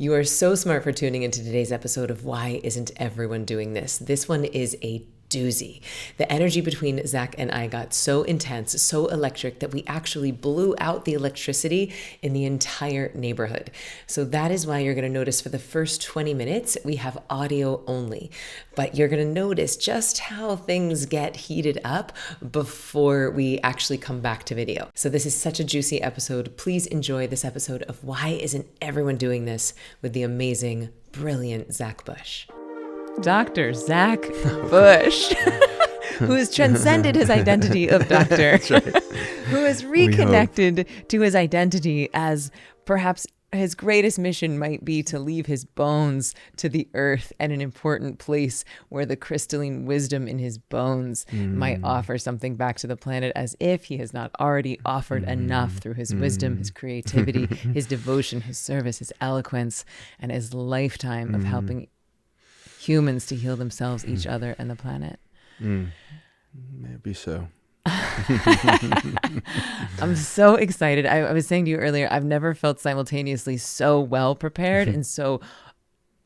You are so smart for tuning into today's episode of Why Isn't Everyone Doing This? This one is a doozy. The energy between Zach and I got so intense, so electric, that we actually blew out the electricity in the entire neighborhood. So that is why you're going to notice for the first 20 minutes, we have audio only. But you're going to notice just how things get heated up before we actually come back to video. So this is such a juicy episode. Please enjoy this episode of Why Isn't Everyone Doing This? With the amazing, brilliant Zach Bush. Dr. Zach Bush, who has transcended his identity of doctor, right. Who has reconnected to his identity as perhaps his greatest mission might be to leave his bones to the earth at an important place where the crystalline wisdom in his bones might offer something back to the planet, as if he has not already offered enough through his wisdom, his creativity, his devotion, his service, his eloquence, and his lifetime of helping humans to heal themselves, each other, and the planet. Maybe so. I'm so excited. I was saying to you earlier, I've never felt simultaneously so well prepared and so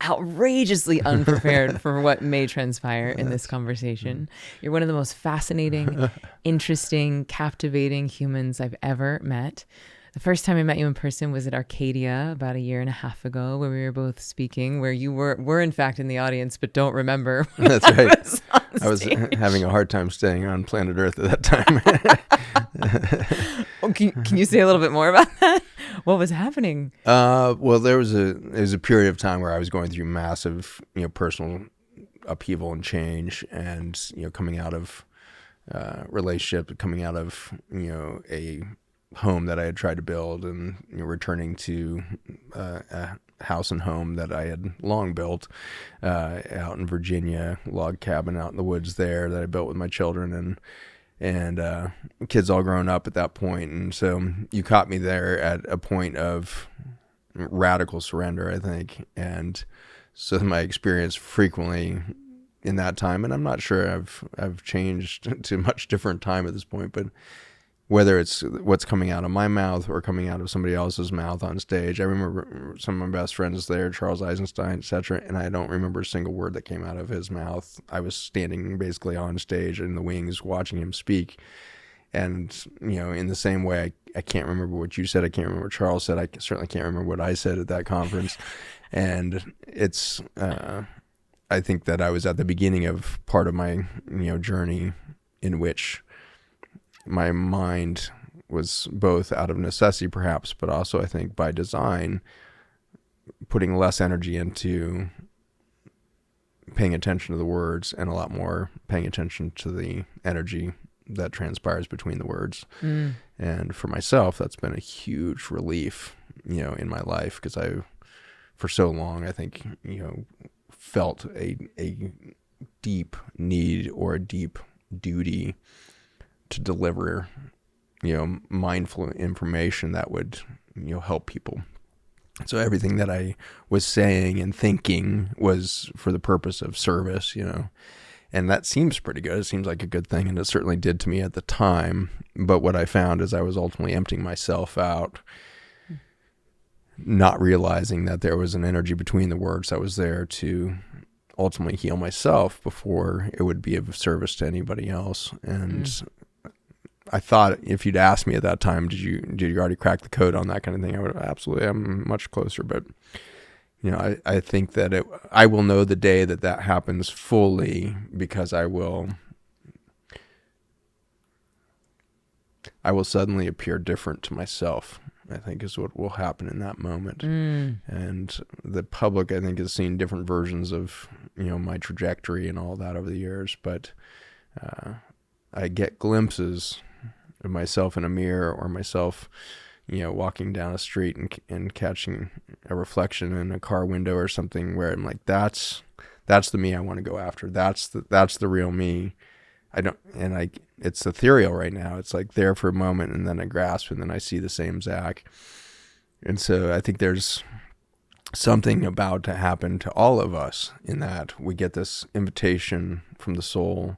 outrageously unprepared for what may transpire in this conversation. You're one of the most fascinating, interesting, captivating humans I've ever met. The first time I met you in person was at Arcadia about 1.5 years ago, where we were both speaking, where you were in fact in the audience, but don't remember. That's right. I was having a hard time staying on planet Earth at that time. Can you say a little bit more about that? What was happening? Well, there was a period of time where I was going through massive, personal upheaval and change, and coming out of relationship, coming out of a home that I had tried to build, and returning to a house and home that I had long built out in Virginia, log cabin out in the woods there that I built with my children, and kids all grown up at that point. And so you caught me there at a point of radical surrender, I think. And so my experience frequently in that time, and I'm not sure I've changed to a much different time at this point, but whether it's what's coming out of my mouth or coming out of somebody else's mouth on stage. I remember some of my best friends there, Charles Eisenstein, etc., and I don't remember a single word that came out of his mouth. I was standing basically on stage in the wings watching him speak. And, in the same way, I can't remember what you said. I can't remember what Charles said. I certainly can't remember what I said at that conference. And it's, I think that I was at the beginning of part of my, journey in which my mind was both out of necessity perhaps, but also I think by design, putting less energy into paying attention to the words and a lot more paying attention to the energy that transpires between the words. And for myself, that's been a huge relief, in my life, because for so long, I think, felt a deep need or a deep duty to deliver, mindful information that would, help people. So everything that I was saying and thinking was for the purpose of service, and that seems pretty good. It seems like a good thing, and it certainly did to me at the time. But what I found is I was ultimately emptying myself out, not realizing that there was an energy between the words that was there to ultimately heal myself before it would be of service to anybody else. And I thought if you'd asked me at that time, did you already crack the code on that kind of thing? I would absolutely. I'm much closer, but I think that I will know the day that happens fully, because I will suddenly appear different to myself, I think, is what will happen in that moment. And the public, I think, has seen different versions of, my trajectory and all that over the years, but I get glimpses of myself in a mirror, or myself, walking down a street and catching a reflection in a car window or something, where I'm like, that's the me I want to go after. That's the real me. It's ethereal right now. It's like there for a moment, and then I grasp, and then I see the same Zach. And so I think there's something about to happen to all of us in that we get this invitation from the soul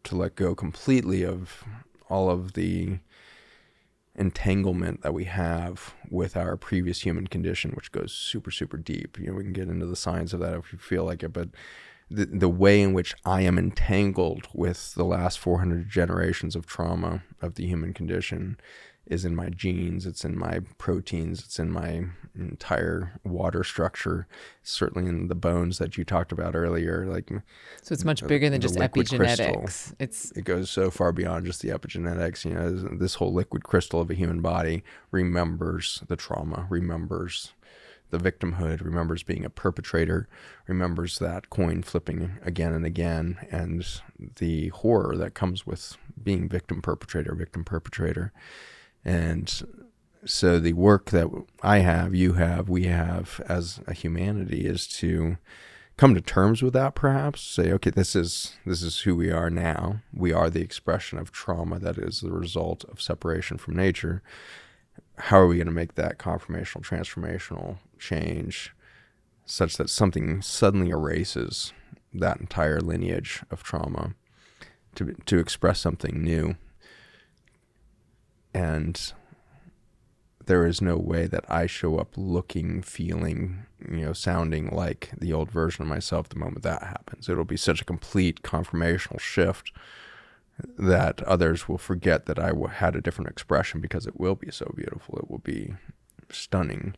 to let go completely of all of the entanglement that we have with our previous human condition, which goes super, super deep. We can get into the science of that if you feel like it, but the way in which I am entangled with the last 400 generations of trauma of the human condition is in my genes, it's in my proteins, it's in my entire water structure, certainly in the bones that you talked about earlier. So it's much bigger than just epigenetics. It goes so far beyond just the epigenetics. This whole liquid crystal of a human body remembers the trauma, remembers the victimhood, remembers being a perpetrator, remembers that coin flipping again and again, and the horror that comes with being victim, perpetrator. And so the work that I have, you have, we have as a humanity is to come to terms with that, perhaps say, okay, this is who we are now. We are the expression of trauma that is the result of separation from nature. How are we going to make that conformational, transformational change such that something suddenly erases that entire lineage of trauma to express something new? And there is no way that I show up looking, feeling, sounding like the old version of myself the moment that happens. It'll be such a complete conformational shift that others will forget that I had a different expression, because it will be so beautiful. It will be stunning.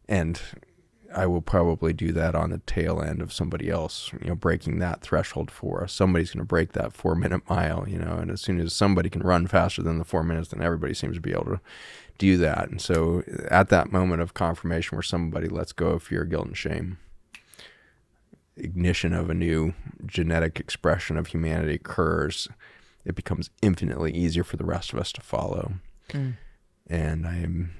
And I will probably do that on the tail end of somebody else, breaking that threshold for us. Somebody's going to break that 4-minute mile, and as soon as somebody can run faster than the 4 minutes, then everybody seems to be able to do that. And so at that moment of confirmation where somebody lets go of fear, guilt, and shame, ignition of a new genetic expression of humanity occurs. It becomes infinitely easier for the rest of us to follow. And I am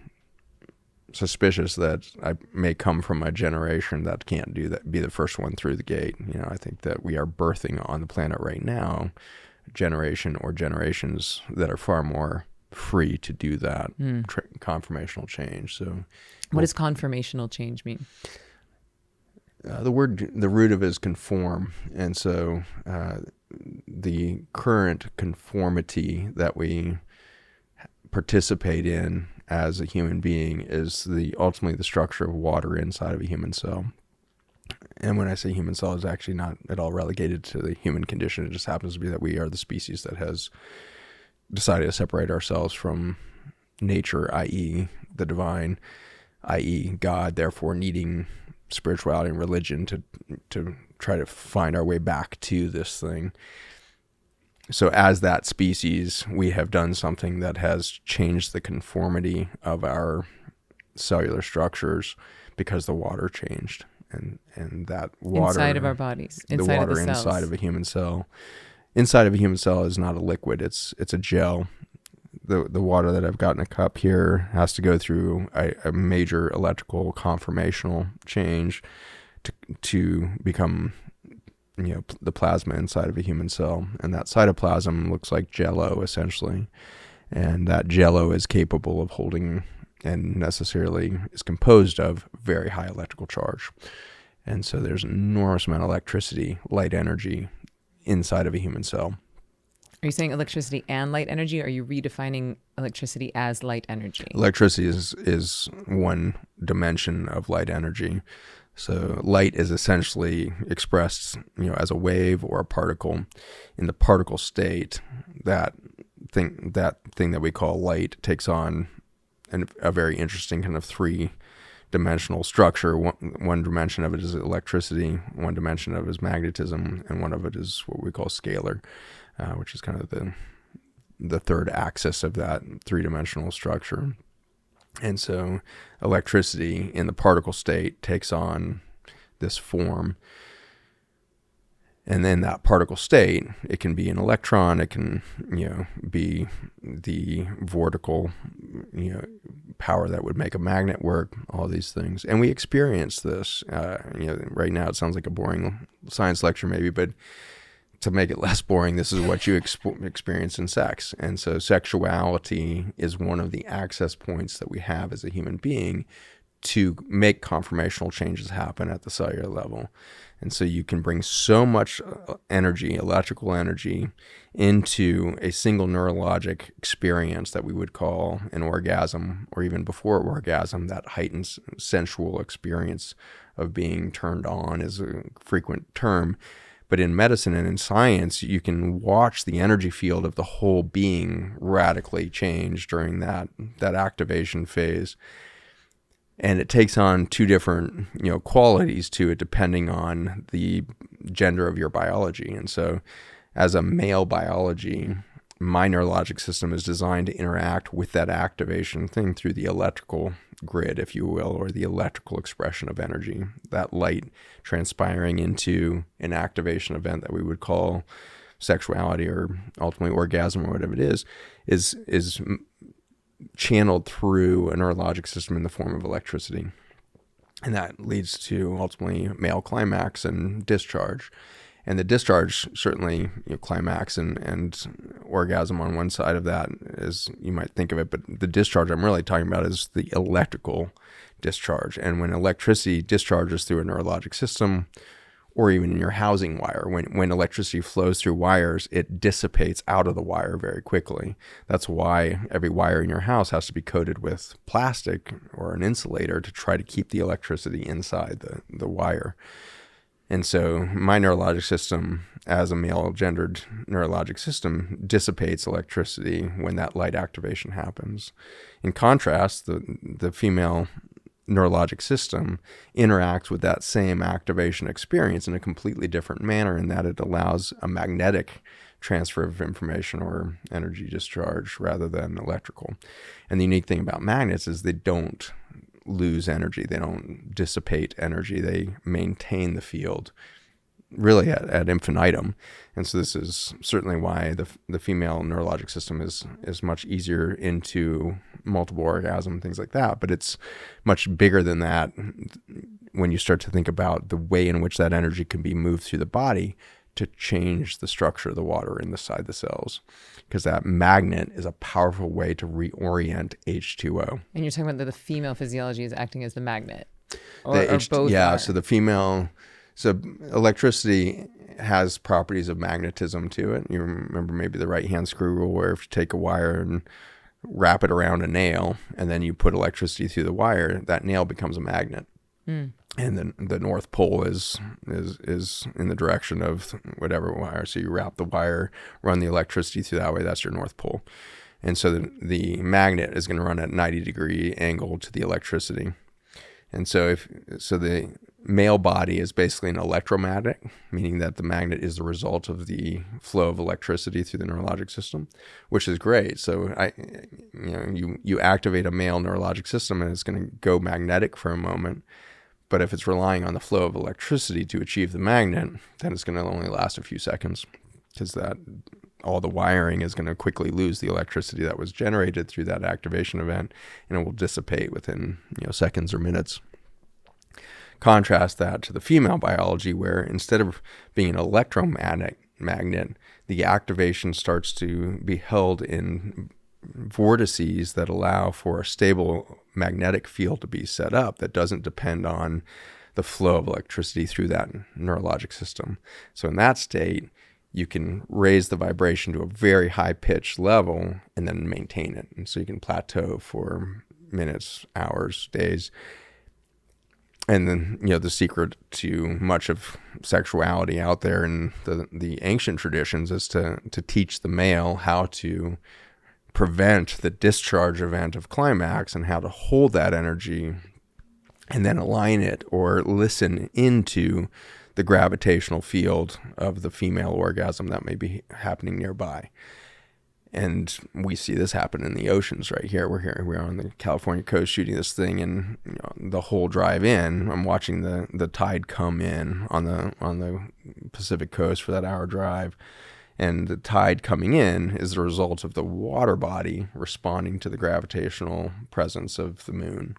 suspicious that I may come from a generation that can't do that, be the first one through the gate. I think that we are birthing on the planet right now a generation or generations that are far more free to do that conformational change. So what does conformational change mean? The root of it is conform. And so the current conformity that we participate in as a human being is ultimately the structure of water inside of a human cell. And when I say human cell, it's actually not at all relegated to the human condition. It just happens to be that we are the species that has decided to separate ourselves from nature, i.e. the divine, i.e. God, therefore needing spirituality and religion to try to find our way back to this thing. So as that species, we have done something that has changed the conformity of our cellular structures because the water changed. And that water... Inside of our bodies. Inside the water of the cells. Inside of a human cell. Inside of a human cell is not a liquid. It's a gel. The water that I've got in a cup here has to go through a major electrical conformational change to become... the plasma inside of a human cell. And that cytoplasm looks like jello, essentially. And that jello is capable of holding and necessarily is composed of very high electrical charge. And so there's an enormous amount of electricity, light energy inside of a human cell. Are you saying electricity and light energy? Or are you redefining electricity as light energy? Electricity is one dimension of light energy. So light is essentially expressed, as a wave or a particle. In the particle state, that thing that we call light takes on a very interesting kind of three-dimensional structure. One dimension of it is electricity, one dimension of it is magnetism, and one of it is what we call scalar, which is kind of the third axis of that three-dimensional structure. And so electricity in the particle state takes on this form. And then that particle state, it can be an electron, it can, be the vortical, power that would make a magnet work, all these things. And we experience this, right now it sounds like a boring science lecture maybe, but to make it less boring, this is what you experience in sex. And so sexuality is one of the access points that we have as a human being to make conformational changes happen at the cellular level. And so you can bring so much energy, electrical energy, into a single neurologic experience that we would call an orgasm, or even before orgasm, that heightened sensual experience of being turned on is a frequent term. But in medicine and in science, you can watch the energy field of the whole being radically change during that activation phase. And it takes on two different, qualities to it depending on the gender of your biology. And so as a male biology, my neurologic system is designed to interact with that activation thing through the electrical grid, if you will, or the electrical expression of energy, that light transpiring into an activation event that we would call sexuality or ultimately orgasm or whatever it is channeled through a neurologic system in the form of electricity. And that leads to ultimately male climax and discharge. And the discharge, certainly climax and orgasm on one side of that, as you might think of it, but the discharge I'm really talking about is the electrical discharge. And when electricity discharges through a neurologic system, or even in your housing wire, when electricity flows through wires, it dissipates out of the wire very quickly. That's why every wire in your house has to be coated with plastic or an insulator to try to keep the electricity inside the wire. And so my neurologic system, as a male-gendered neurologic system, dissipates electricity when that light activation happens. In contrast, the female neurologic system interacts with that same activation experience in a completely different manner, in that it allows a magnetic transfer of information or energy discharge rather than electrical. And the unique thing about magnets is they don't lose energy. They don't dissipate energy. They maintain the field really at infinitum. And so this is certainly why the female neurologic system is much easier into multiple orgasm, things like that. But it's much bigger than that when you start to think about the way in which that energy can be moved through the body to change the structure of the water inside the cells. Because that magnet is a powerful way to reorient H2O. And you're talking about that the female physiology is acting as the magnet? Or both? Yeah, so electricity has properties of magnetism to it. You remember maybe the right-hand screw rule, where if you take a wire and wrap it around a nail, and then you put electricity through the wire, that nail becomes a magnet. And then the North Pole is in the direction of whatever wire. So you wrap the wire, run the electricity through that way. That's your North Pole. And so the magnet is going to run at 90-degree angle to the electricity. And so the male body is basically an electromagnet, meaning that the magnet is the result of the flow of electricity through the neurologic system, which is great. So you activate a male neurologic system and it's going to go magnetic for a moment. But if it's relying on the flow of electricity to achieve the magnet, then it's going to only last a few seconds, because all the wiring is going to quickly lose the electricity that was generated through that activation event, and it will dissipate within seconds or minutes. Contrast that to the female biology, where instead of being an electromagnet, the activation starts to be held in vortices that allow for a stable magnetic field to be set up that doesn't depend on the flow of electricity through that neurologic system. So in that state, you can raise the vibration to a very high-pitched level and then maintain it. And so you can plateau for minutes, hours, days. And then, the secret to much of sexuality out there in the ancient traditions is to teach the male how to prevent the discharge event of climax and how to hold that energy and then align it or listen into the gravitational field of the female orgasm that may be happening nearby. And we see this happen in the oceans right here. We're on the California coast shooting this thing, and the whole drive in, I'm watching the tide come in on the Pacific coast for that hour drive. And the tide coming in is the result of the water body responding to the gravitational presence of the moon.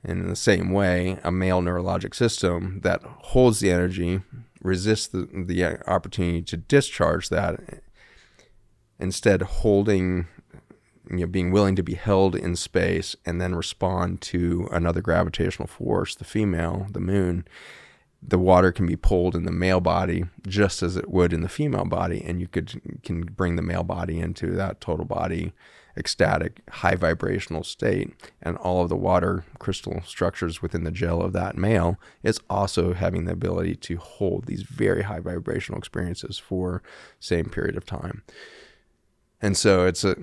And in the same way, a male neurologic system that holds the energy resists the opportunity to discharge that, instead holding being willing to be held in space and then respond to another gravitational force, the female, the moon, the water can be pulled in the male body just as it would in the female body, and you can bring the male body into that total body ecstatic high vibrational state, and all of the water crystal structures within the gel of that male is also having the ability to hold these very high vibrational experiences for same period of time. And so it's a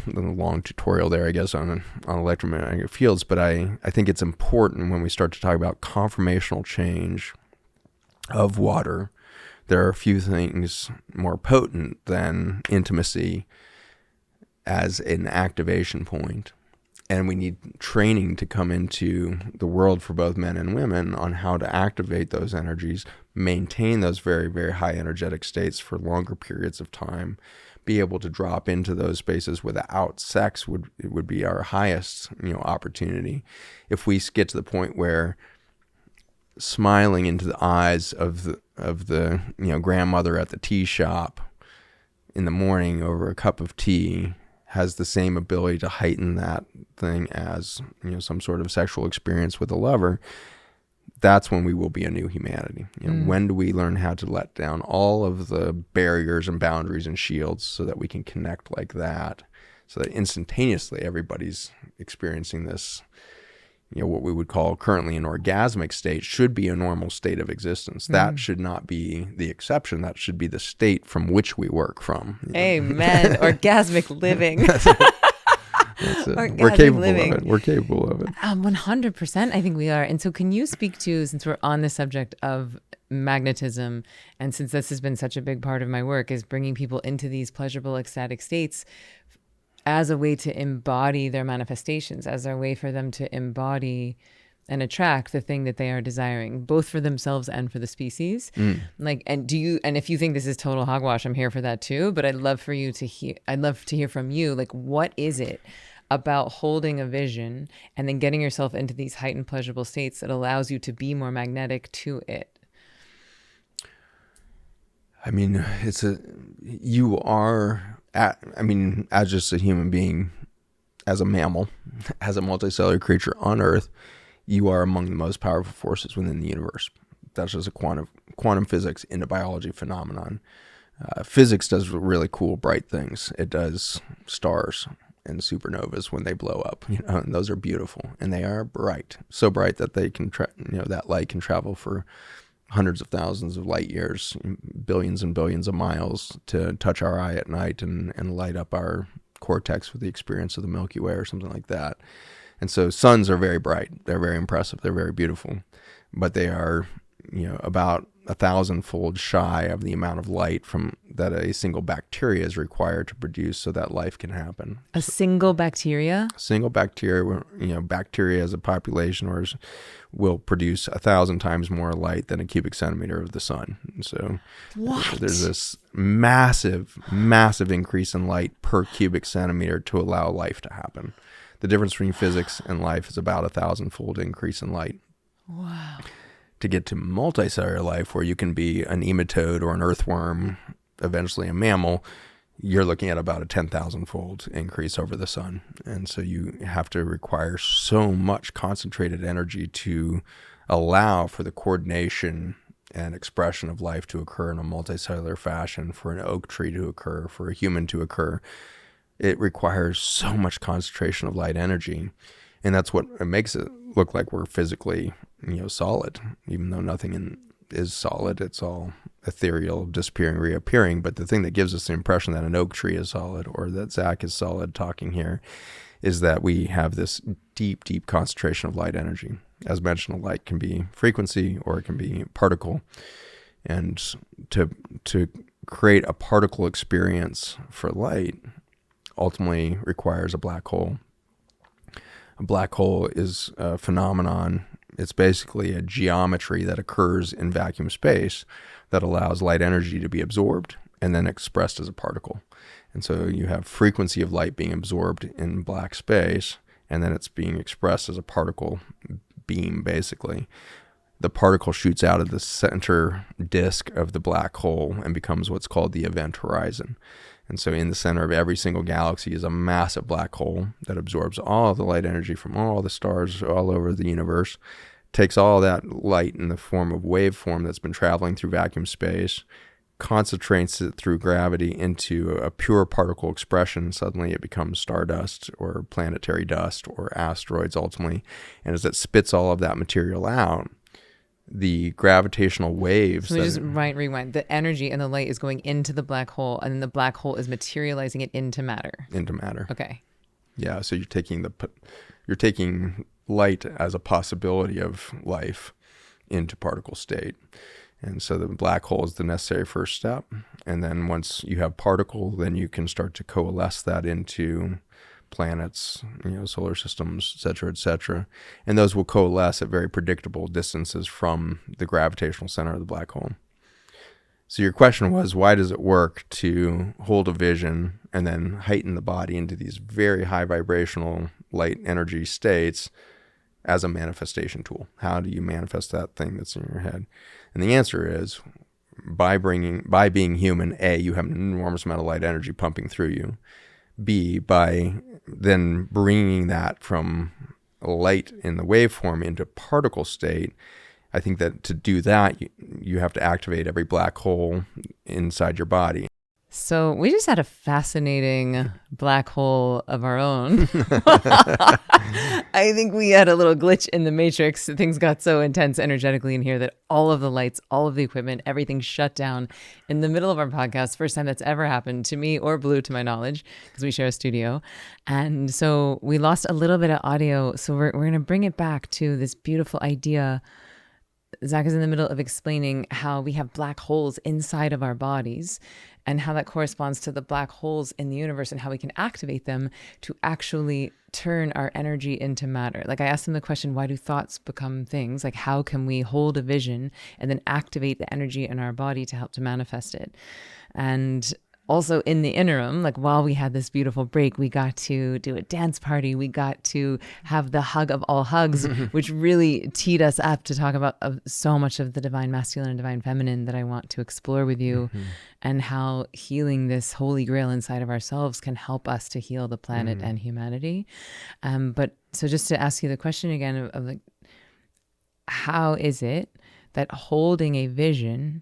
long tutorial there, I guess, on electromagnetic fields, but I think it's important when we start to talk about conformational change of water. There are a few things more potent than intimacy as an activation point. And we need training to come into the world for both men and women on how to activate those energies, maintain those very, very high energetic states for longer periods of time, be able to drop into those spaces without sex would be our highest, opportunity. If we get to the point where smiling into the eyes of the grandmother at the tea shop in the morning over a cup of tea has the same ability to heighten that thing as some sort of sexual experience with a lover, that's when we will be a new humanity. When do we learn how to let down all of the barriers and boundaries and shields so that we can connect like that, so that instantaneously everybody's experiencing this, what we would call currently an orgasmic state should be a normal state of existence. That should not be the exception. That should be the state from which we work from. Amen. Orgasmic living. We're capable of it. We're capable of it. 100%. I think we are. And so can you speak to, since we're on the subject of magnetism, and since this has been such a big part of my work, is bringing people into these pleasurable, ecstatic states as a way to embody their manifestations, as a way for them to embody and attract the thing that they are desiring, both for themselves and for the species. And if you think this is total hogwash, I'm here for that too. But I'd love to hear from you. Like, what is it about holding a vision and then getting yourself into these heightened pleasurable states that allows you to be more magnetic to it? I mean, as just a human being, as a mammal, as a multicellular creature on Earth, you are among the most powerful forces within the universe. That's just a quantum physics into biology phenomenon. Physics does really cool, bright things. It does stars and supernovas when they blow up, and those are beautiful, and they are bright, so bright that they can, that light can travel for hundreds of thousands of light years, billions and billions of miles to touch our eye at night and light up our cortex with the experience of the Milky Way or something like that. And so suns are very bright. They're very impressive. They're very beautiful, but they are, about 1,000-fold shy of the amount of light from that a single bacteria is required to produce so that life can happen. A single bacteria? A single bacteria, bacteria as a population will produce 1,000 times more light than a cubic centimeter of the sun. And so there's this massive, massive increase in light per cubic centimeter to allow life to happen. The difference between physics and life is about 1,000-fold increase in light. Wow. To get to multicellular life, where you can be an nematode or an earthworm, eventually a mammal, you're looking at about a 10,000-fold increase over the sun. And so you have to require so much concentrated energy to allow for the coordination and expression of life to occur in a multicellular fashion, for an oak tree to occur, for a human to occur. It requires so much concentration of light energy. And that's what it makes it look like we're physically, solid, even though nothing is solid. It's all ethereal, disappearing, reappearing. But the thing that gives us the impression that an oak tree is solid, or that Zach is solid talking here, is that we have this deep, deep concentration of light energy. As mentioned, light can be frequency or it can be particle. And to create a particle experience for light ultimately requires a black hole. A black hole is a phenomenon. It's basically a geometry that occurs in vacuum space that allows light energy to be absorbed and then expressed as a particle. And so you have frequency of light being absorbed in black space, and then it's being expressed as a particle beam, basically. The particle shoots out of the center disk of the black hole and becomes what's called the event horizon. And so in the center of every single galaxy is a massive black hole that absorbs all the light energy from all the stars all over the universe, takes all that light in the form of waveform that's been traveling through vacuum space, concentrates it through gravity into a pure particle expression. Suddenly it becomes stardust or planetary dust or asteroids ultimately. And as it spits all of that material out, the gravitational waves. So just rewind. The energy and the light is going into the black hole, and then the black hole is materializing it into matter. Into matter. Okay. Yeah. So you're taking light as a possibility of life into particle state. And so the black hole is the necessary first step. And then once you have particle, then you can start to coalesce that into planets, solar systems, et cetera, et cetera. And those will coalesce at very predictable distances from the gravitational center of the black hole. So your question was, why does it work to hold a vision and then heighten the body into these very high vibrational light energy states as a manifestation tool? How do you manifest that thing that's in your head? And the answer is by being human, A, you have an enormous amount of light energy pumping through you. B, by then bringing that from light in the waveform into particle state. I think that to do that, you have to activate every black hole inside your body. So we just had a fascinating black hole of our own. I think we had a little glitch in the matrix. Things got so intense energetically in here that all of the lights, all of the equipment, everything shut down in the middle of our podcast. First time that's ever happened to me or Blue, to my knowledge, because we share a studio. And so we lost a little bit of audio. So we're going to bring it back to this beautiful idea. Zach is in the middle of explaining how we have black holes inside of our bodies and how that corresponds to the black holes in the universe and how we can activate them to actually turn our energy into matter. Like I asked him the question, why do thoughts become things? Like how can we hold a vision and then activate the energy in our body to help to manifest it? And also in the interim, like while we had this beautiful break, we got to do a dance party. We got to have the hug of all hugs, which really teed us up to talk about so much of the divine masculine and divine feminine that I want to explore with you, and how healing this holy grail inside of ourselves can help us to heal the planet and humanity. But so just to ask you the question again of like, how is it that holding a vision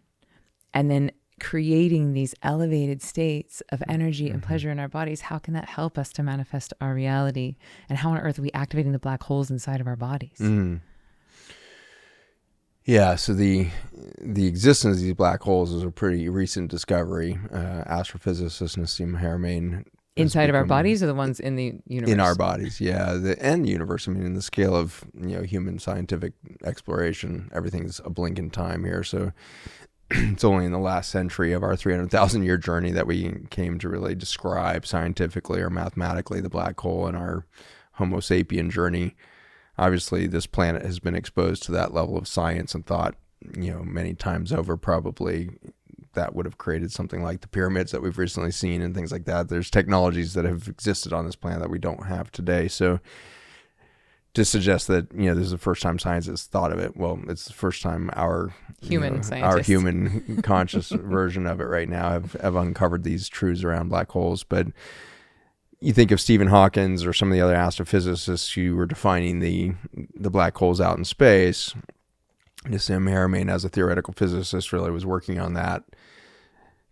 and then creating these elevated states of energy and pleasure in our bodies, how can that help us to manifest our reality? And how on earth are we activating the black holes inside of our bodies? Yeah, so the existence of these black holes is a pretty recent discovery. Astrophysicist Nassim Haramein. Inside of our bodies, or the ones in the universe? In our bodies, yeah. And the universe. I mean, in the scale of human scientific exploration, everything's a blink in time here. So it's only in the last century of our 300,000 year journey that we came to really describe scientifically or mathematically the black hole in our Homo sapien journey. Obviously, this planet has been exposed to that level of science and thought, many times over. Probably that would have created something like the pyramids that we've recently seen and things like that. There's technologies that have existed on this planet that we don't have today. So to suggest that this is the first time science has thought of it, well, it's the first time our human conscious version of it right now have uncovered these truths around black holes. But you think of Stephen Hawking or some of the other astrophysicists who were defining the black holes out in space. Nassim Haramein, as a theoretical physicist, really was working on that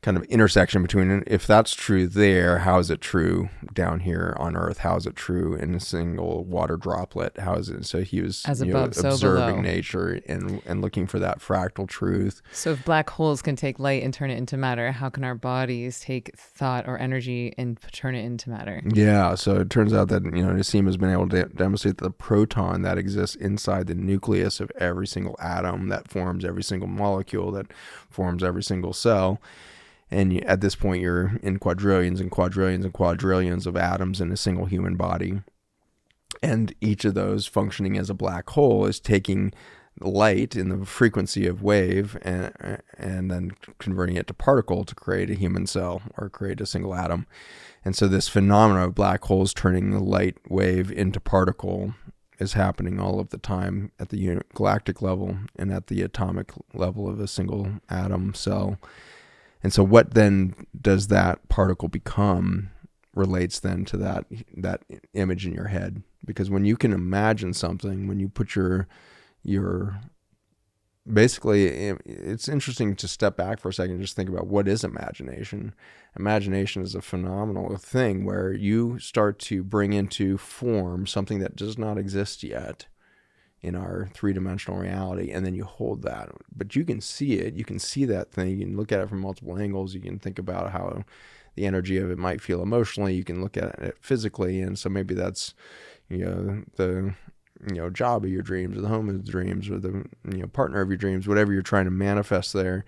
kind of intersection between, if that's true there, how is it true down here on Earth? How is it true in a single water droplet? How is it? So he was observing nature and looking for that fractal truth. So if black holes can take light and turn it into matter, how can our bodies take thought or energy and turn it into matter? Yeah, so it turns out that Nassim has been able to demonstrate that the proton that exists inside the nucleus of every single atom that forms every single molecule that forms every single cell. And at this point, you're in quadrillions and quadrillions and quadrillions of atoms in a single human body. And each of those functioning as a black hole is taking light in the frequency of wave and then converting it to particle to create a human cell or create a single atom. And so this phenomenon of black holes turning the light wave into particle is happening all of the time at the galactic level and at the atomic level of a single atom cell. And so what then does that particle become relates then to that image in your head. Because when you can imagine something, when you put your basically, it's interesting to step back for a second and just think about what is imagination. Imagination is a phenomenal thing where you start to bring into form something that does not exist yet in our three-dimensional reality, and then you hold that. But you can see it. You can see that thing. You can look at it from multiple angles. You can think about how the energy of it might feel emotionally. You can look at it physically, and so maybe that's, the job of your dreams, or the home of the dreams, or the partner of your dreams, whatever you're trying to manifest there.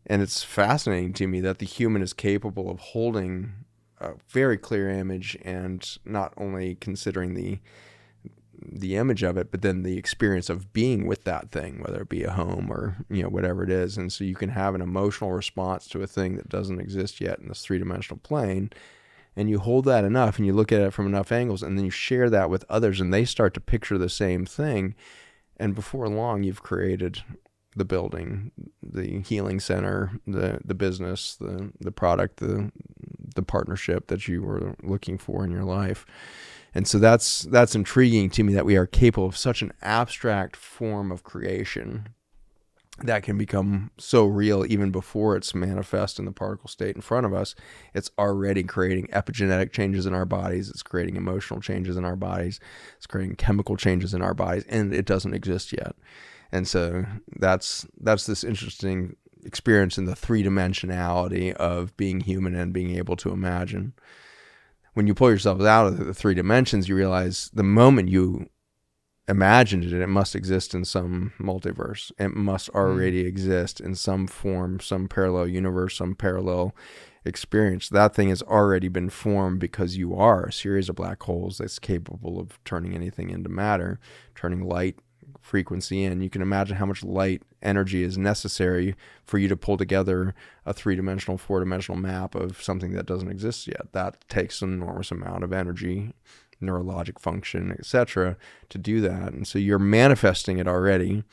And it's fascinating to me that the human is capable of holding a very clear image, and not only considering the image of it, but then the experience of being with that thing, whether it be a home or whatever it is. And so you can have an emotional response to a thing that doesn't exist yet in this three-dimensional plane, and you hold that enough and you look at it from enough angles, and then you share that with others, and they start to picture the same thing, and before long you've created the building, the healing center, the business, the product, the partnership that you were looking for in your life. And so that's intriguing to me, that we are capable of such an abstract form of creation that can become so real even before it's manifest in the particle state in front of us. It's already creating epigenetic changes in our bodies. It's creating emotional changes in our bodies. It's creating chemical changes in our bodies, and it doesn't exist yet. And so that's this interesting experience in the three-dimensionality of being human and being able to imagine. When you pull yourself out of the three dimensions, you realize the moment you imagined it, it must exist in some multiverse. It must already exist in some form, some parallel universe, some parallel experience. That thing has already been formed because you are a series of black holes that's capable of turning anything into matter, turning light frequency in. You can imagine how much light energy is necessary for you to pull together a three-dimensional, four-dimensional map of something that doesn't exist yet. That takes an enormous amount of energy, neurologic function, etc., to do that. And so you're manifesting it already.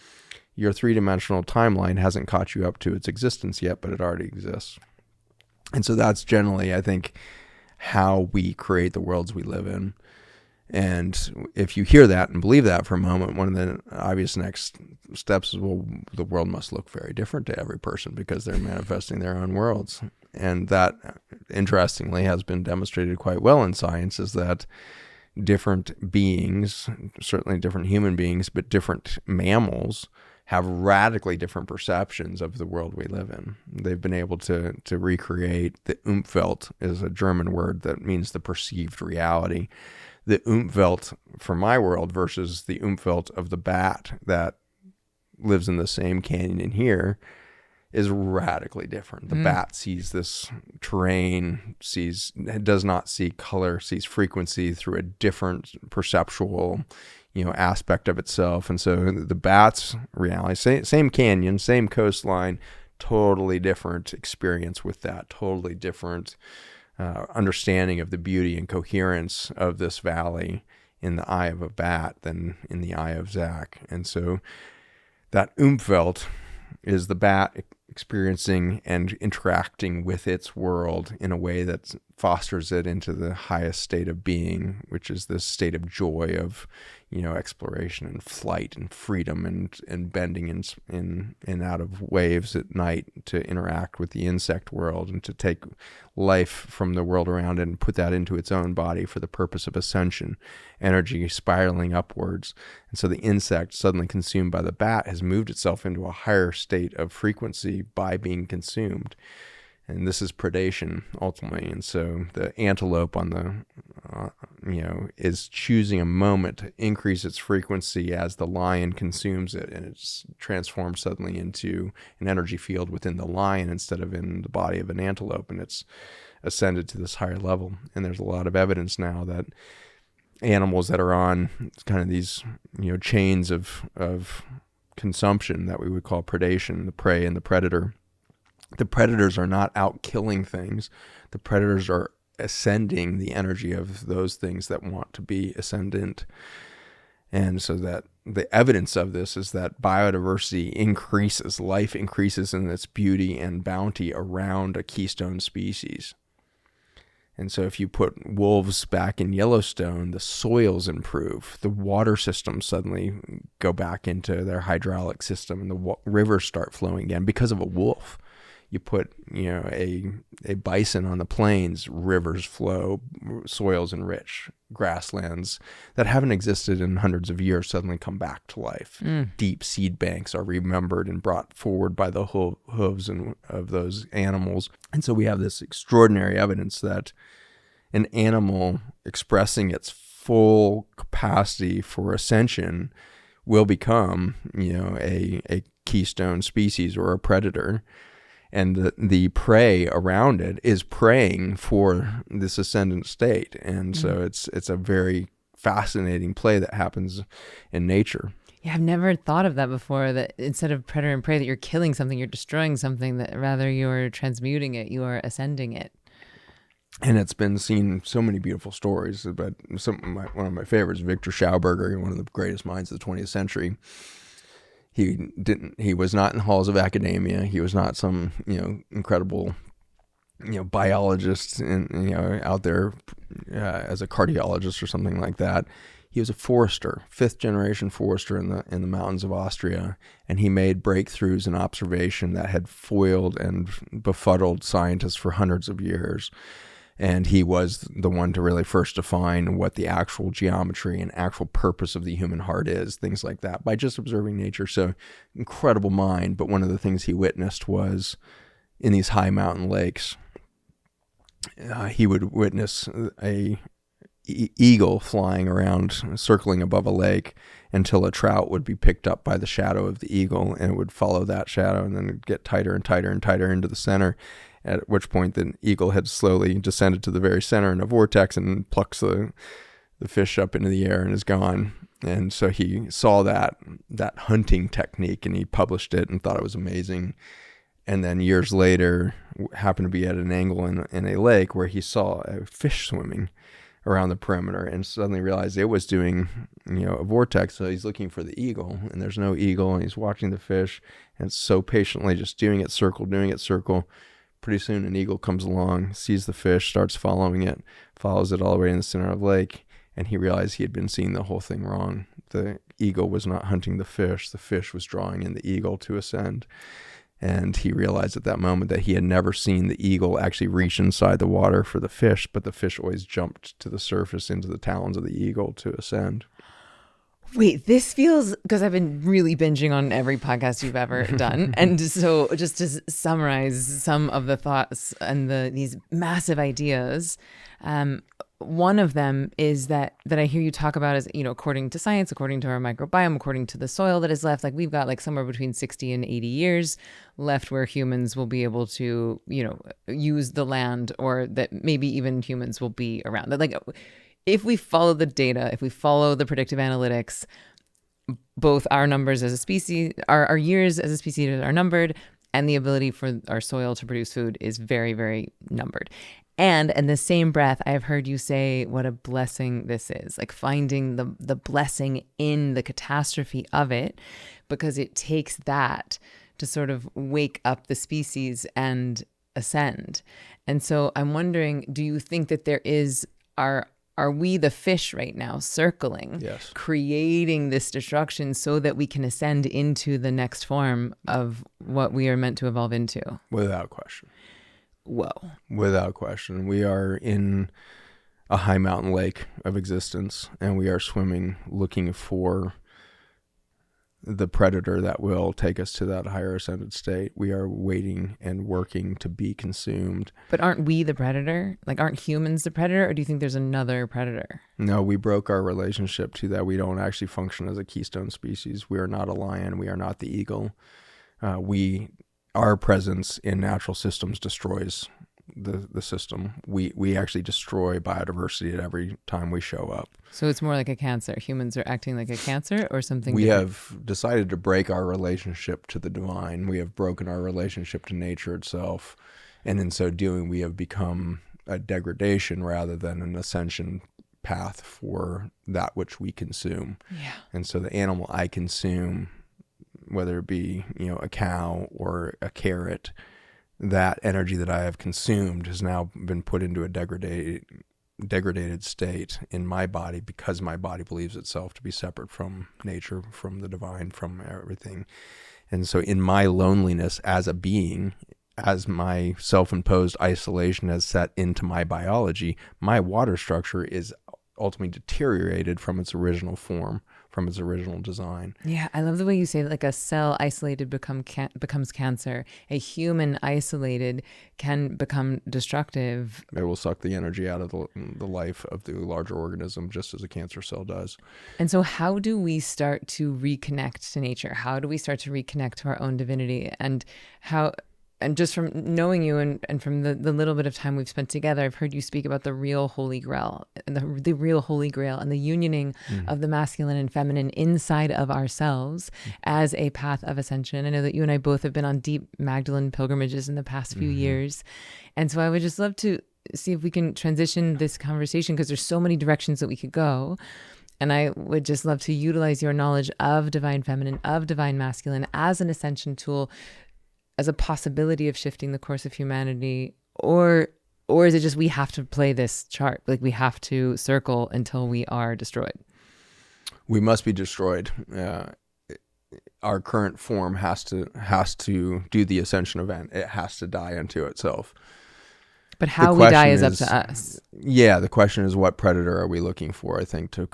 Your three-dimensional timeline hasn't caught you up to its existence yet, but it already exists. And so that's generally, I think, how we create the worlds we live in. And if you hear that and believe that for a moment, one of the obvious next steps is, well, the world must look very different to every person because they're manifesting their own worlds. And that, interestingly, has been demonstrated quite well in science, is that different beings, certainly different human beings, but different mammals, have radically different perceptions of the world we live in. They've been able to recreate the Umfeld, is a German word that means the perceived reality. The Umfeld for my world versus the Umfeld of the bat that lives in the same canyon here is radically different. The bat sees this terrain, does not see color, sees frequency through a different perceptual, aspect of itself. And so the bat's reality, same canyon, same coastline, totally different experience with that, totally different understanding of the beauty and coherence of this valley in the eye of a bat than in the eye of Zach. And so that Umfeld is the bat experiencing and interacting with its world in a way that fosters it into the highest state of being, which is this state of joy of, exploration and flight and freedom and bending in and out of waves at night to interact with the insect world and to take life from the world around it and put that into its own body for the purpose of ascension, energy spiraling upwards. And so the insect, suddenly consumed by the bat, has moved itself into a higher state of frequency by being consumed. And this is predation ultimately. And so the antelope on the, is choosing a moment to increase its frequency as the lion consumes it. And it's transformed suddenly into an energy field within the lion instead of in the body of an antelope. And it's ascended to this higher level. And there's a lot of evidence now that animals that are on kind of these, chains of consumption that we would call predation, the prey and the predator. The predators are not out killing things. The predators are ascending the energy of those things that want to be ascendant. And so that the evidence of this is that biodiversity increases, life increases in its beauty and bounty around a keystone species. And so if you put wolves back in Yellowstone, the soils improve, the water systems suddenly go back into their hydraulic system, and the rivers start flowing again because of a wolf. You put, a bison on the plains, rivers flow, soils enrich, grasslands that haven't existed in hundreds of years suddenly come back to life. Deep seed banks are remembered and brought forward by the hooves of those animals. And so we have this extraordinary evidence that an animal expressing its full capacity for ascension will become, a keystone species or a predator. And the prey around it is praying for this ascendant state. And so it's a very fascinating play that happens in nature. Yeah, I've never thought of that before, that instead of predator and prey, that you're killing something, you're destroying something, that rather you're transmuting it, you are ascending it. And it's been seen so many beautiful stories. But one of my favorites, Victor Schauberger, one of the greatest minds of the 20th century, he was not in the halls of academia. He was not some, incredible, biologist out there as a cardiologist or something like that. He was a forester, 5th generation forester in the mountains of Austria, and he made breakthroughs in observation that had foiled and befuddled scientists for hundreds of years. And he was the one to really first define what the actual geometry and actual purpose of the human heart is, things like that, by just observing nature. So incredible mind. But one of the things he witnessed was in these high mountain lakes, he would witness a eagle flying around, circling above a lake, until a trout would be picked up by the shadow of the eagle, and it would follow that shadow and then it'd get tighter and tighter and tighter into the center, at which point the eagle had slowly descended to the very center in a vortex and plucks the fish up into the air and is gone. And so he saw that hunting technique, and he published it and thought it was amazing. And then years later, happened to be at an angle in a lake where he saw a fish swimming around the perimeter, and suddenly realized it was doing, a vortex. So he's looking for the eagle, and there's no eagle, and he's watching the fish, and so patiently just doing its circle. Pretty soon an eagle comes along, sees the fish, starts following it, follows it all the way in the center of the lake, and he realized he had been seeing the whole thing wrong. The eagle was not hunting the fish was drawing in the eagle to ascend. And he realized at that moment that he had never seen the eagle actually reach inside the water for the fish, but the fish always jumped to the surface into the talons of the eagle to ascend. Wait, this feels, because I've been really binging on every podcast you've ever done. And so just to summarize some of the thoughts and these massive ideas, one of them is that I hear you talk about is, according to science, according to our microbiome, according to the soil that is left, like we've got like somewhere between 60 and 80 years left where humans will be able to, use the land, or that maybe even humans will be around. Like, if we follow the data, if we follow the predictive analytics, both our numbers as a species, our years as a species are numbered, and the ability for our soil to produce food is very, very numbered. And in the same breath, I have heard you say what a blessing this is, like finding the blessing in the catastrophe of it, because it takes that to sort of wake up the species and ascend. And so I'm wondering, do you think that there is, are we the fish right now circling, yes, creating this destruction so that we can ascend into the next form of what we are meant to evolve into? Without question. Whoa. Without question. We are in a high mountain lake of existence, and we are swimming, looking for the predator that will take us to that higher ascended state. We are waiting and working to be consumed. But aren't we the predator? Like, aren't humans the predator, or do you think there's another predator? No, we broke our relationship to that. We don't actually function as a keystone species. We are not a lion. We are not the eagle. Our presence in natural systems destroys the system. We actually destroy biodiversity at every time we show up. So it's more like a cancer. Humans are acting like a cancer, or something We different? have decided to break our relationship to the divine. We have broken our relationship to nature itself. And in so doing, we have become a degradation rather than an ascension path for that which we consume. Yeah. And so the animal I consume, whether it be, a cow or a carrot, that energy that I have consumed has now been put into a degraded state in my body because my body believes itself to be separate from nature, from the divine, from everything. And so in my loneliness as a being, as my self-imposed isolation has set into my biology, my water structure is ultimately deteriorated from its original form, from its original design. Yeah, I love the way you say like a cell isolated becomes cancer. A human isolated can become destructive. It will suck the energy out of the life of the larger organism, just as a cancer cell does. And so how do we start to reconnect to nature? How do we start to reconnect to our own divinity? And just from knowing you and from the little bit of time we've spent together, I've heard you speak about the real Holy Grail and the real Holy Grail and the unioning of the masculine and feminine inside of ourselves as a path of ascension. I know that you and I both have been on deep Magdalene pilgrimages in the past few years. And so I would just love to see if we can transition this conversation, because there's so many directions that we could go. And I would just love to utilize your knowledge of divine feminine, of divine masculine as an ascension tool, as a possibility of shifting the course of humanity, or is it just we have to play this chart, like we have to circle until we are destroyed? We must be destroyed. Our current form has to do the ascension event. It has to die unto itself. But how we die is up to us. Yeah, the question is, what predator are we looking for, I think, to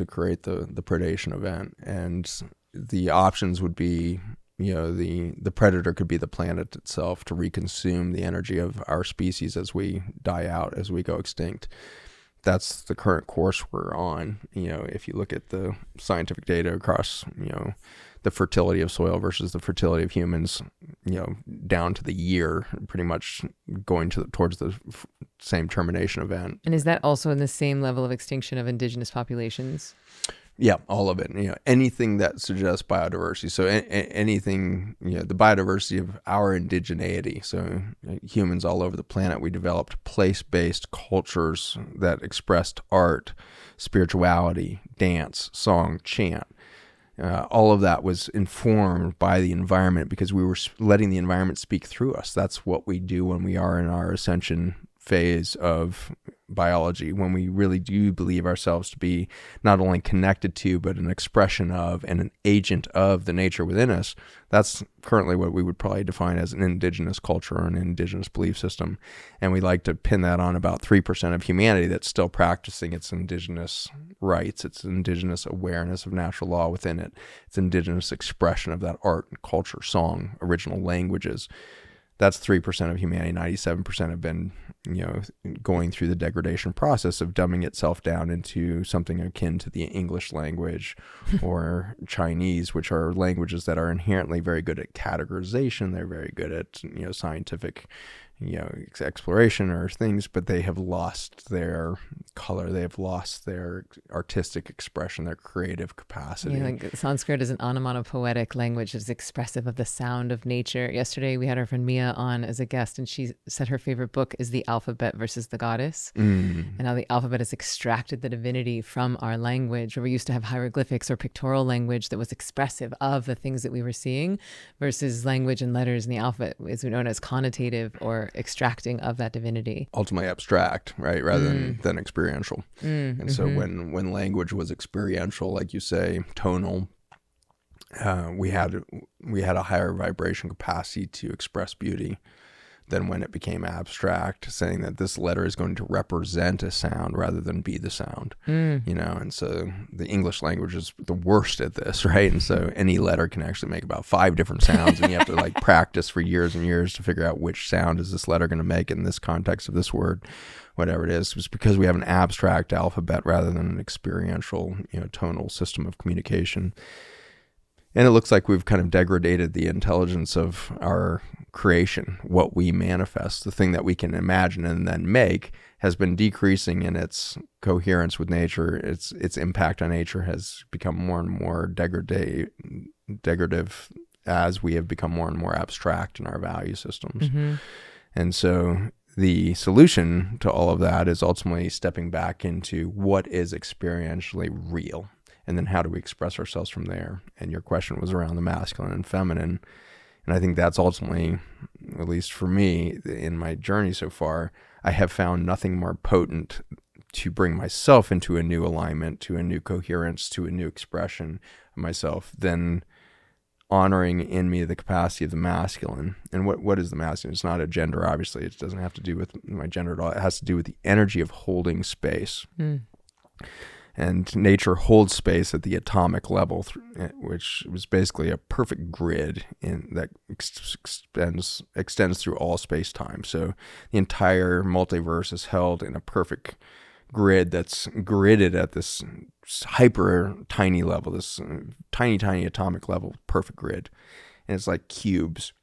create the predation event? And the options would be, the predator could be the planet itself, to reconsume the energy of our species as we die out, as we go extinct. That's the current course we're on. If you look at the scientific data across, the fertility of soil versus the fertility of humans, down to the year, pretty much going towards the same termination event. And is that also in the same level of extinction of indigenous populations? Yeah, all of it. Anything that suggests biodiversity. So anything, the biodiversity of our indigeneity. So humans all over the planet, we developed place-based cultures that expressed art, spirituality, dance, song, chant. All of that was informed by the environment because we were letting the environment speak through us. That's what we do when we are in our ascension phase of biology, when we really do believe ourselves to be not only connected to, but an expression of and an agent of the nature within us. That's currently what we would probably define as an indigenous culture or an indigenous belief system. And we like to pin that on about 3% of humanity that's still practicing its indigenous rights, its indigenous awareness of natural law within it, its indigenous expression of that art, culture, song, original languages. That's 3% of humanity. 97% have been, going through the degradation process of dumbing itself down into something akin to the English language or Chinese, which are languages that are inherently very good at categorization. They're very good at, scientific, exploration or things, but they have lost their color. They have lost their artistic expression, their creative capacity. Yeah, like Sanskrit is an onomatopoetic language that's expressive of the sound of nature. Yesterday, we had our friend Mia on as a guest, and she said her favorite book is The Alphabet versus the Goddess. And how the alphabet has extracted the divinity from our language, where we used to have hieroglyphics or pictorial language that was expressive of the things that we were seeing, versus language and letters in the alphabet is known as connotative or extracting of that divinity. Ultimately abstract, right? Rather than experiential. And so when language was experiential, like you say, tonal, we had a higher vibration capacity to express beauty than when it became abstract, saying that this letter is going to represent a sound rather than be the sound. And so the English language is the worst at this, right? And so any letter can actually make about 5 different sounds, and you have to practice for years and years to figure out which sound is this letter going to make in this context of this word, whatever it is. It's because we have an abstract alphabet rather than an experiential, tonal system of communication. And it looks like we've kind of degraded the intelligence of our creation. What we manifest, the thing that we can imagine and then make, has been decreasing in its coherence with nature. Its impact on nature has become more and more degradative as we have become more and more abstract in our value systems. And so the solution to all of that is ultimately stepping back into what is experientially real, and then how do we express ourselves from there. And your question was around the masculine and feminine. And I think that's ultimately, at least for me, in my journey so far, I have found nothing more potent to bring myself into a new alignment, to a new coherence, to a new expression of myself than honoring in me the capacity of the masculine. And what is the masculine? It's not a gender, obviously. It doesn't have to do with my gender at all. It has to do with the energy of holding space. And nature holds space at the atomic level, which was basically a perfect grid that extends through all space-time. So the entire multiverse is held in a perfect grid that's gridded at this hyper tiny level, this tiny atomic level, perfect grid. And it's like cubes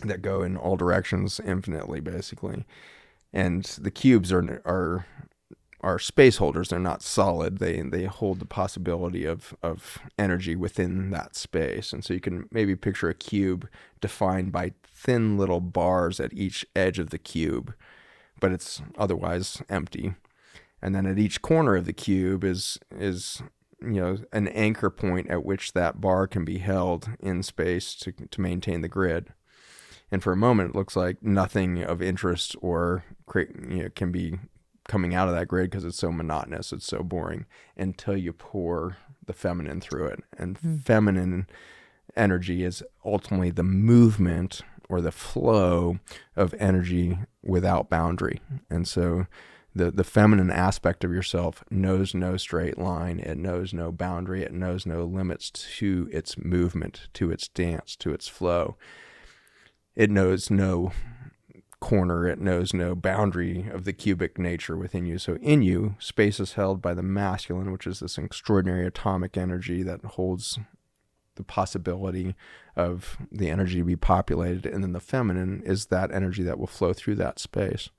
that go in all directions infinitely, basically. And the cubes are space holders. They're not solid. They hold the possibility of energy within that space. And so you can maybe picture a cube defined by thin little bars at each edge of the cube, but it's otherwise empty. And then at each corner of the cube is an anchor point at which that bar can be held in space to maintain the grid. And for a moment, it looks like nothing of interest or can be coming out of that grid because it's so monotonous, it's so boring, until you pour the feminine through it. And feminine energy is ultimately the movement or the flow of energy without boundary. And so the feminine aspect of yourself knows no straight line, it knows no boundary, it knows no limits to its movement, to its dance, to its flow. It knows no corner, it knows no boundary of the cubic nature within you. So in you, space is held by the masculine, which is this extraordinary atomic energy that holds the possibility of the energy to be populated, and then the feminine is that energy that will flow through that space.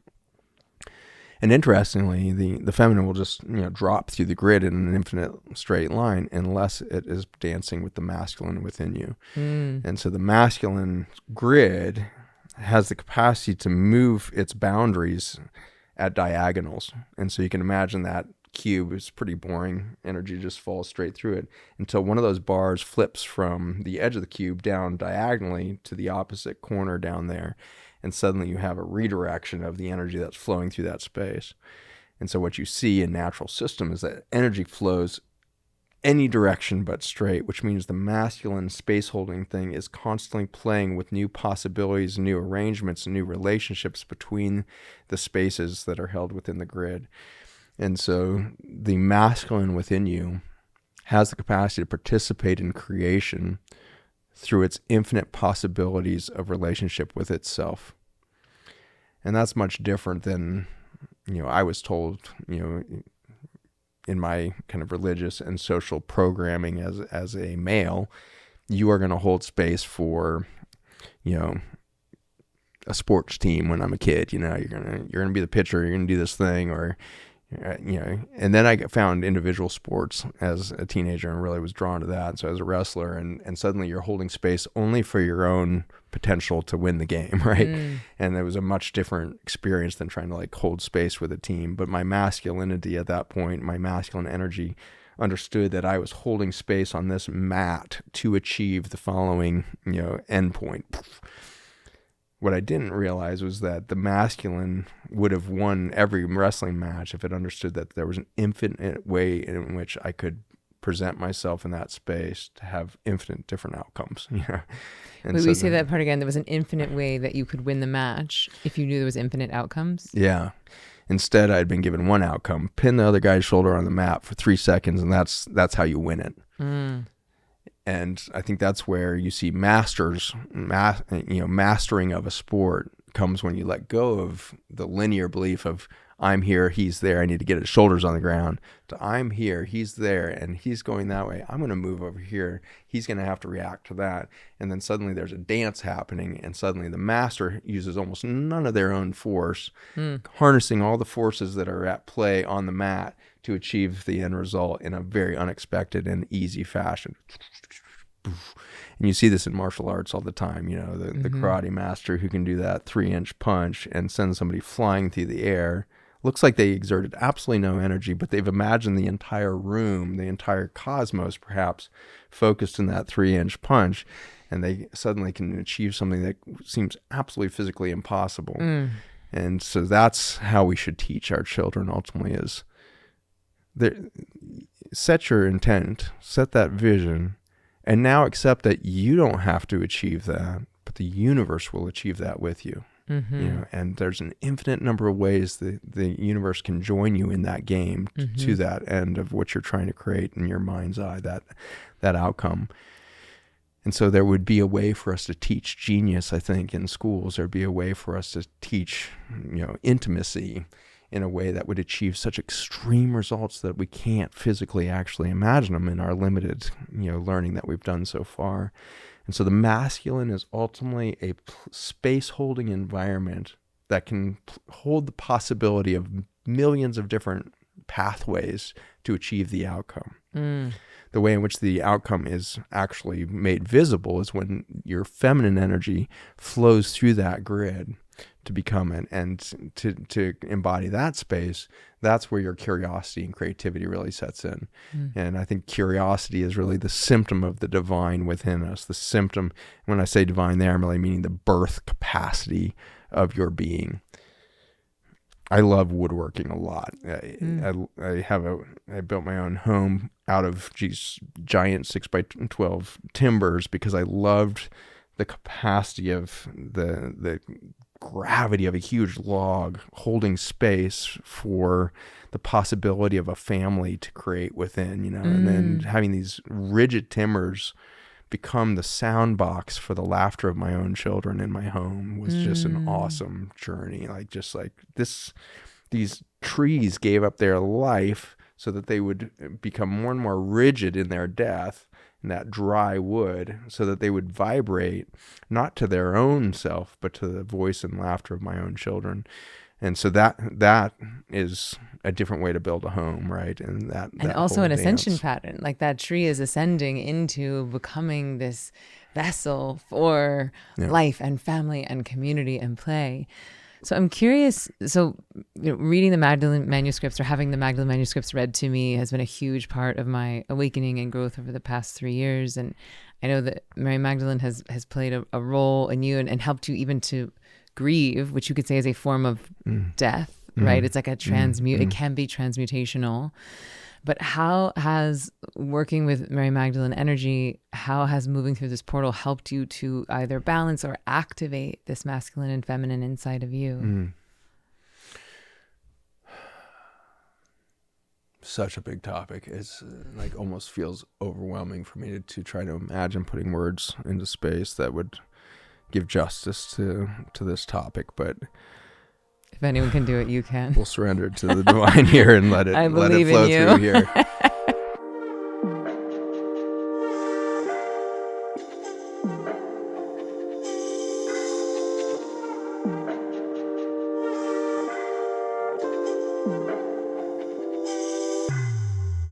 And interestingly, the feminine will just drop through the grid in an infinite straight line unless it is dancing with the masculine within you. And so the masculine grid has the capacity to move its boundaries at diagonals. And so you can imagine that cube is pretty boring. Energy just falls straight through it until one of those bars flips from the edge of the cube down diagonally to the opposite corner down there. And suddenly you have a redirection of the energy that's flowing through that space. And so what you see in natural system is that energy flows any direction but straight, which means the masculine space holding thing is constantly playing with new possibilities, new arrangements, new relationships between the spaces that are held within the grid. And so the masculine within you has the capacity to participate in creation through its infinite possibilities of relationship with itself. And that's much different than, I was told, in my kind of religious and social programming as a male, you are going to hold space for, a sports team when I'm a kid. You're gonna be the pitcher, you're gonna do this thing, or and then I found individual sports as a teenager and really was drawn to that. So as a wrestler, and suddenly you're holding space only for your own potential to win the game, right? And it was a much different experience than trying to hold space with a team. But my masculinity at that point, my masculine energy, understood that I was holding space on this mat to achieve the following, end point. What I didn't realize was that the masculine would have won every wrestling match if it understood that there was an infinite way in which I could present myself in that space to have infinite different outcomes. And Wait, we say that part again. There was an infinite way that you could win the match if you knew there was infinite outcomes. Yeah. Instead, I'd been given one outcome: pin the other guy's shoulder on the mat for 3 seconds, and that's how you win it. And I think that's where you see mastering of a sport comes when you let go of the linear belief of I'm here, he's there, I need to get his shoulders on the ground, to I'm here, he's there, and he's going that way, I'm going to move over here, he's going to have to react to that. And then suddenly there's a dance happening, and suddenly the master uses almost none of their own force, harnessing all the forces that are at play on the mat to achieve the end result in a very unexpected and easy fashion. And you see this in martial arts all the time, you know, the karate master who can do that 3-inch punch and send somebody flying through the air. Looks like they exerted absolutely no energy, but they've imagined the entire room, the entire cosmos perhaps, focused in that 3-inch punch, and they suddenly can achieve something that seems absolutely physically impossible. And so that's how we should teach our children ultimately is set your intent, set that vision, and now accept that you don't have to achieve that, but the universe will achieve that with you. You know, and there's an infinite number of ways the universe can join you in that game to that end of what you're trying to create in your mind's eye, that outcome. And so there would be a way for us to teach genius, I think, in schools. There'd be a way for us to teach, you know, intimacy in a way that would achieve such extreme results that we can't physically actually imagine them in our limited, you know, learning that we've done so far. And so the masculine is ultimately a space-holding environment that can hold the possibility of millions of different pathways to achieve the outcome. The way in which the outcome is actually made visible is when your feminine energy flows through that grid to become it and to embody that space. That's where your curiosity and creativity really sets in. And I think curiosity is really the symptom of the divine within us. The symptom, when I say divine there, I'm really meaning the birth capacity of your being. I love woodworking a lot. I built my own home out of giant 6x12 timbers because I loved the capacity of the gravity of a huge log holding space for the possibility of a family to create within, you know, and then having these rigid timbers become the sound box for the laughter of my own children in my home was just an awesome journey. These trees gave up their life so that they would become more and more rigid in their death, in that dry wood, so that they would vibrate not to their own self, but to the voice and laughter of my own children. And so that is a different way to build a home, right? And also an ascension pattern. Like that tree is ascending into becoming this vessel for life and family and community and play. So I'm curious, reading the Magdalene manuscripts or having the Magdalene manuscripts read to me has been a huge part of my awakening and growth over the past 3 years. And I know that Mary Magdalene has played a role in you and helped you even to grieve, which you could say is a form of death, right? It's like a it can be transmutational. But how has working with Mary Magdalene energy, how has moving through this portal helped you to either balance or activate this masculine and feminine inside of you? Such a big topic. It's like almost feels overwhelming for me to try to imagine putting words into space that would give justice to this topic. But if anyone can do it, you can. We'll surrender to the divine here and let it flow through here.